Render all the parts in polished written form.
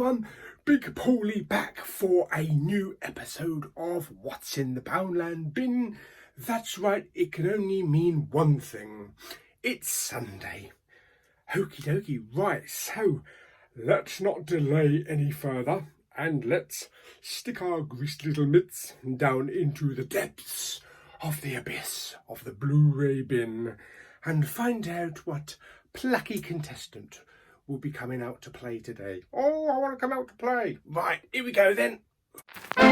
everyone, Big Pauly back for a new episode of What's in the Poundland bin. That's right, it can only mean one thing. It's Sunday. Okie dokie, right, so let's not delay any further and let's stick our greased little mitts down into the depths of the abyss of the Blu-ray bin and find out what plucky contestant will be coming out to play today. Oh, I want to come out to play. Right, here we go then. What's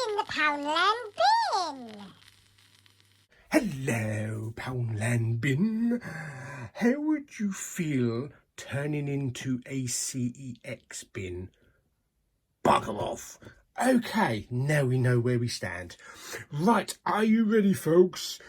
in the Poundland bin? Hello, Poundland bin. How would you feel turning into a CEX bin? Bugger off. Okay, now we know where we stand. Right, are you ready, folks?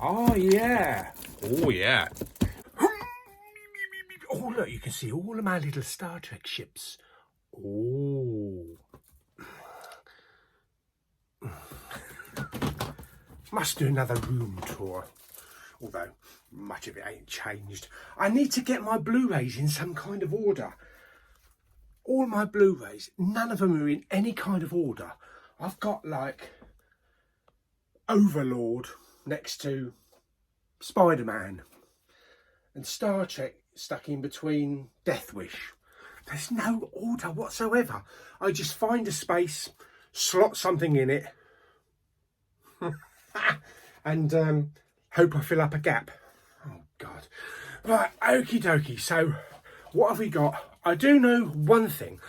Oh yeah. Oh yeah. Oh look, you can see all of my little Star Trek ships. Oh. Must do another room tour. Although much of it ain't changed. I need to get my Blu-rays in some kind of order. All my Blu-rays, none of them are in any kind of order. I've got like Overlord next to Spider-Man and Star Trek stuck in between Death Wish. There's no order whatsoever. I just find a space, slot something in it and hope I fill up a gap. Oh God. Right, okie dokie. So what have we got? I do know one thing.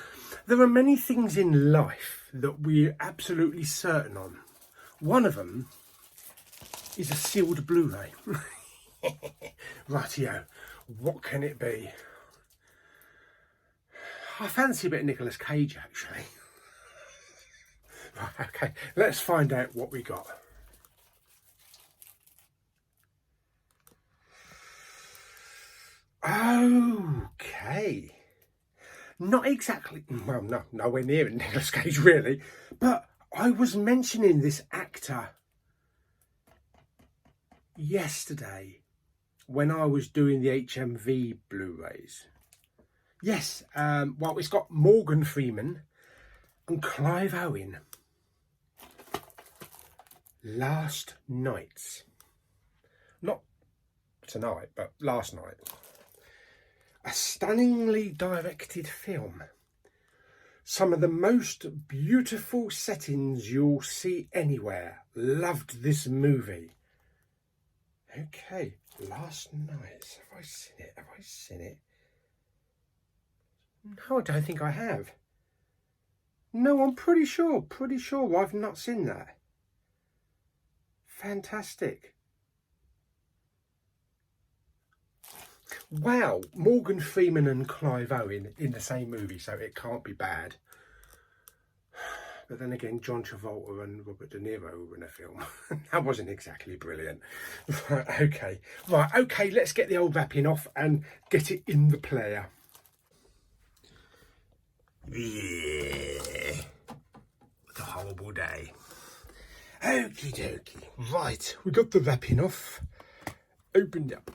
There are many things in life that we're absolutely certain on. One of them is a sealed Blu-ray. Rightio, what can it be? I fancy a bit of Nicolas Cage, actually. Right, okay, let's find out what we got. Okay. Not exactly, well, no, nowhere near Nicolas Cage, really. But I was mentioning this actor yesterday when I was doing the HMV Blu-rays. Yes, well, it's got Morgan Freeman and Clive Owen. Last Nights. Not tonight, but last night. A stunningly directed film. Some of the most beautiful settings you'll see anywhere. Loved this movie. Okay, Last Nights. Have I seen it? Have I seen it? No, I don't think I have. No, I'm pretty sure I've not seen that. Fantastic. Wow, Morgan Freeman and Clive Owen in the same movie, so it can't be bad. But then again, John Travolta and Robert De Niro were in a film. That wasn't exactly brilliant. Right, okay, let's get the old wrapping off and get it in the player. Yeah. What a horrible day. Okie dokie. Right, we got the wrapping off. Opened up.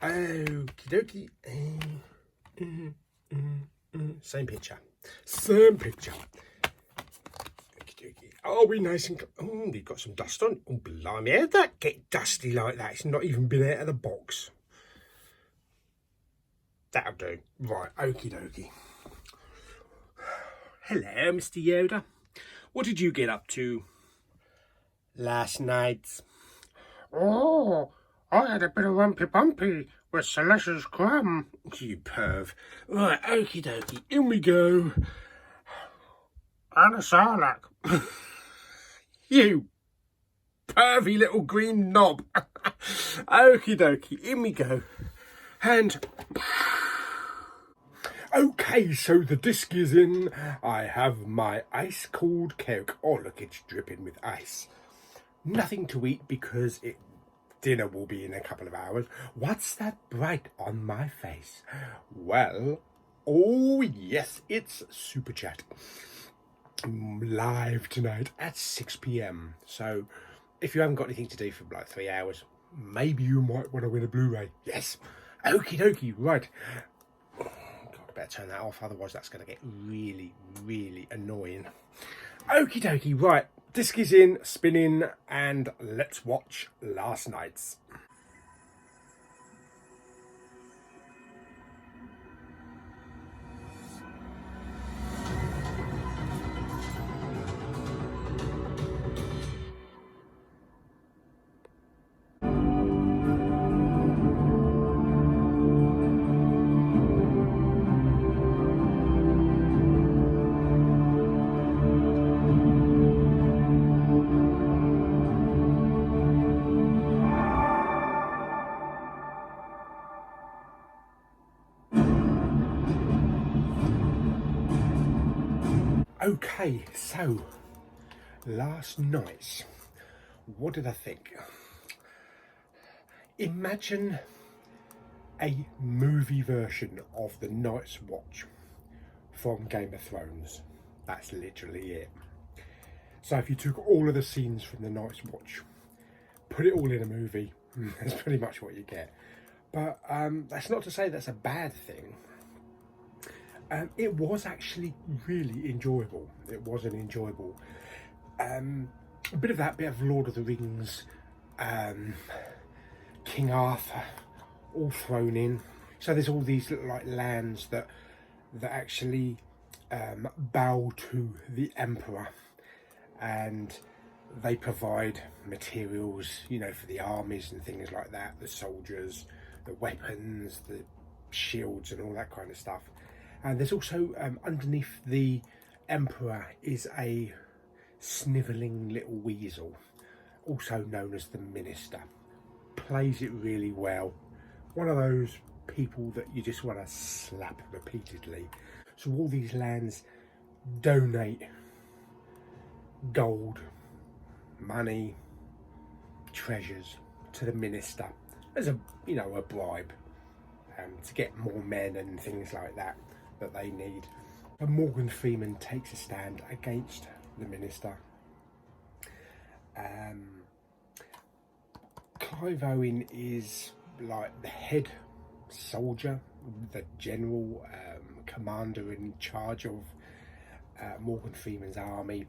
Okie dokie. Same picture. Okie dokie. Are we nice and... Oh, we've got some dust on. Oh, blimey. How'd that get dusty like that? It's not even been out of the box. That'll do. Right, okie dokie. Hello, Mr. Yoda. What did you get up to last night? Oh, I had a bit of rumpy-bumpy with Celestia's crumb. You perv. Right, okie dokie, in we go. And a sarlacc. You pervy little green knob. Okie dokie, in we go. And Okay, so the disc is in. I have my ice-cold Coke. Oh, look, it's dripping with ice. Nothing to eat because dinner will be in a couple of hours. What's that bright on my face? Well, oh yes, it's Super Chat. Live tonight at 6 p.m. So if you haven't got anything to do for like 3 hours, maybe you might want to win a Blu-ray. Yes. Okie dokie, right. God, I better turn that off, otherwise that's going to get really, really annoying. Okie dokie, right. Disc is in, spinning, and let's watch last night's. Okay, so last night, what did I think? Imagine a movie version of The Night's Watch from Game of Thrones. That's literally it. So if you took all of the scenes from The Night's Watch, put it all in a movie, that's pretty much what you get. But that's not to say that's a bad thing. It was actually really enjoyable. It was an enjoyable. A bit of that, bit of Lord of the Rings, King Arthur, all thrown in. So there's all these little like lands that actually bow to the Emperor, and they provide materials, you know, for the armies and things like that, the soldiers, the weapons, the shields and all that kind of stuff. And there's also underneath the Emperor is a snivelling little weasel, also known as the Minister. Plays it really well. One of those people that you just want to slap repeatedly. So all these lands donate gold, money, treasures to the Minister as a bribe to get more men and things like that they need. And Morgan Freeman takes a stand against the Minister. Clive Owen is like the head soldier, the general commander in charge of Morgan Freeman's army,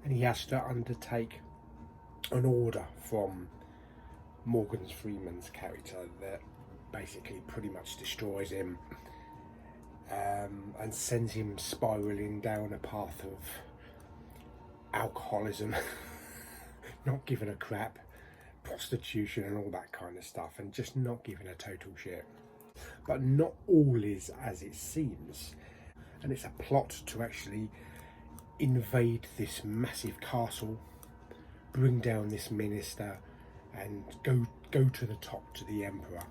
and he has to undertake an order from Morgan Freeman's character that basically pretty much destroys him and sends him spiralling down a path of alcoholism, not giving a crap, prostitution and all that kind of stuff, and just not giving a total shit. But not all is as it seems, and it's a plot to actually invade this massive castle, bring down this minister, and go to the top, to the Emperor.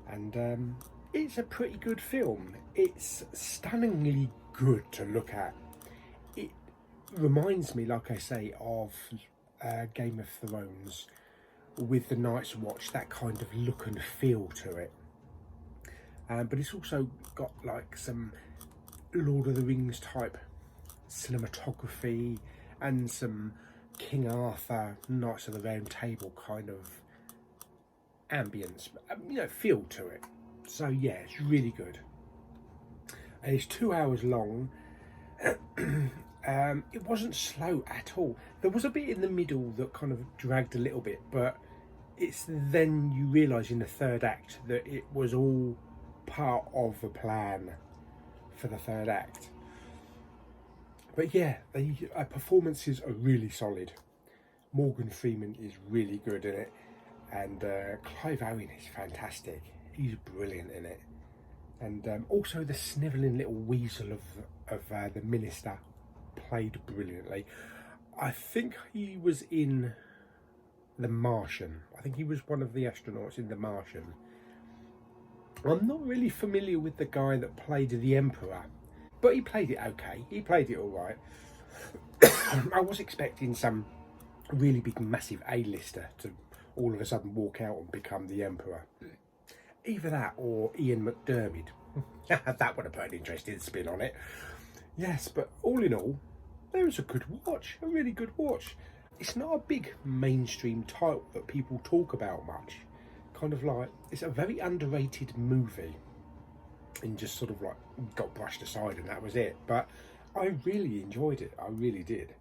And it's a pretty good film. It's stunningly good to look at. It reminds me, like I say, of Game of Thrones with The Night's Watch, that kind of look and feel to it. But it's also got like some Lord of the Rings type cinematography and some King Arthur, Knights of the Round Table kind of ambience, feel to it. So yeah, it's really good. And it's 2 hours long. It wasn't slow at all. There was a bit in the middle that kind of dragged a little bit, but it's then you realise in the third act that it was all part of the plan for the third act. But yeah, the performances are really solid. Morgan Freeman is really good in it, and Clive Owen is fantastic. He's brilliant in it. And also the snivelling little weasel of the Minister played brilliantly. I think he was in The Martian. I think he was one of the astronauts in The Martian. I'm not really familiar with the guy that played the Emperor, but he played it okay. He played it all right. I was expecting some really big, massive A-lister to all of a sudden walk out and become the Emperor. Either that or Ian McDermott. That would have put an interesting spin on it. Yes, but all in all, it was a good watch, a really good watch. It's not a big mainstream title that people talk about much. Kind of like, it's a very underrated movie and just sort of like got brushed aside and that was it. But I really enjoyed it, I really did.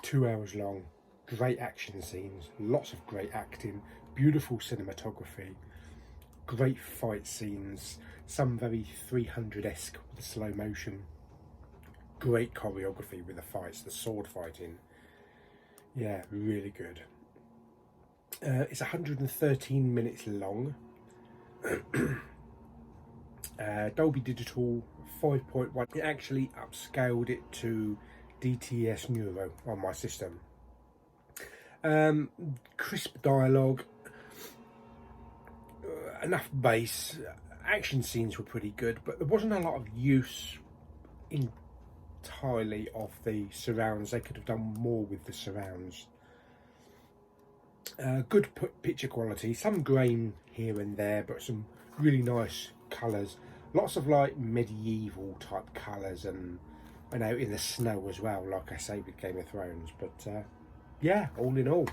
2 hours long, great action scenes, lots of great acting, beautiful cinematography, great fight scenes, some very 300-esque with the slow motion, great choreography with the fights, the sword fighting. Yeah, really good. It's 113 minutes long. Dolby Digital 5.1. It actually upscaled it to DTS Neuro on my system. Crisp dialogue, enough bass. Action scenes were pretty good, but there wasn't a lot of use entirely of the surrounds. They could have done more with the surrounds. Good picture quality, some grain here and there, but some really nice colours. Lots of like medieval type colours, and I know in the snow as well, like I say with Game of Thrones. But yeah, all in all,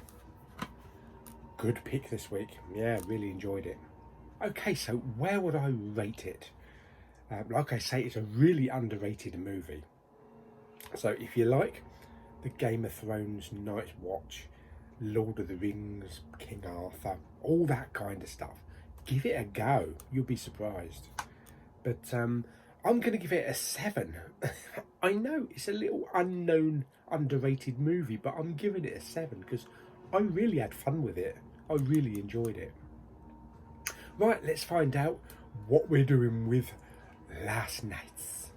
good pick this week. Yeah, really enjoyed it. Okay, so where would I rate it? Like I say, it's a really underrated movie. So if you like the Game of Thrones Night's Watch, Lord of the Rings, King Arthur, all that kind of stuff, give it a go. You'll be surprised. But I'm going to give it a 7. I know it's a little unknown, underrated movie, but I'm giving it a 7 because I really had fun with it. I really enjoyed it. Right, let's find out what we're doing with Last Nights.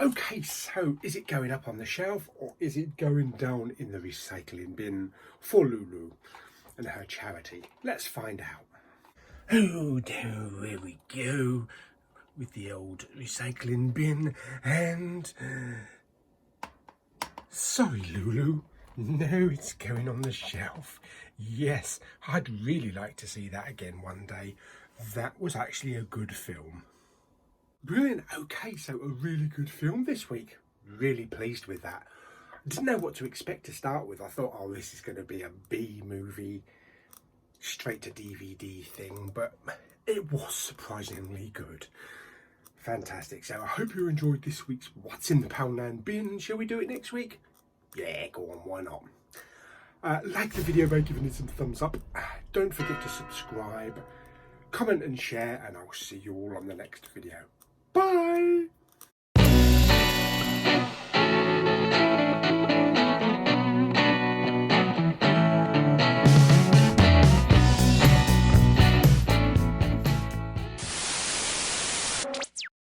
Okay, so is it going up on the shelf or is it going down in the recycling bin for Lulu and her charity? Let's find out. Oh, here we go with the old recycling bin, and sorry, Lulu. No, it's going on the shelf. Yes, I'd really like to see that again one day. That was actually a good film. Brilliant. Okay, so a really good film this week. Really pleased with that. Didn't know what to expect to start with. I thought, oh, this is going to be a B movie, straight to DVD thing, but it was surprisingly good. Fantastic. So I hope you enjoyed this week's What's in the Poundland bin. Shall we do it next week? Yeah, go on, why not? Like the video by giving it some thumbs up. Don't forget to subscribe, comment and share, and I'll see you all on the next video. Bye!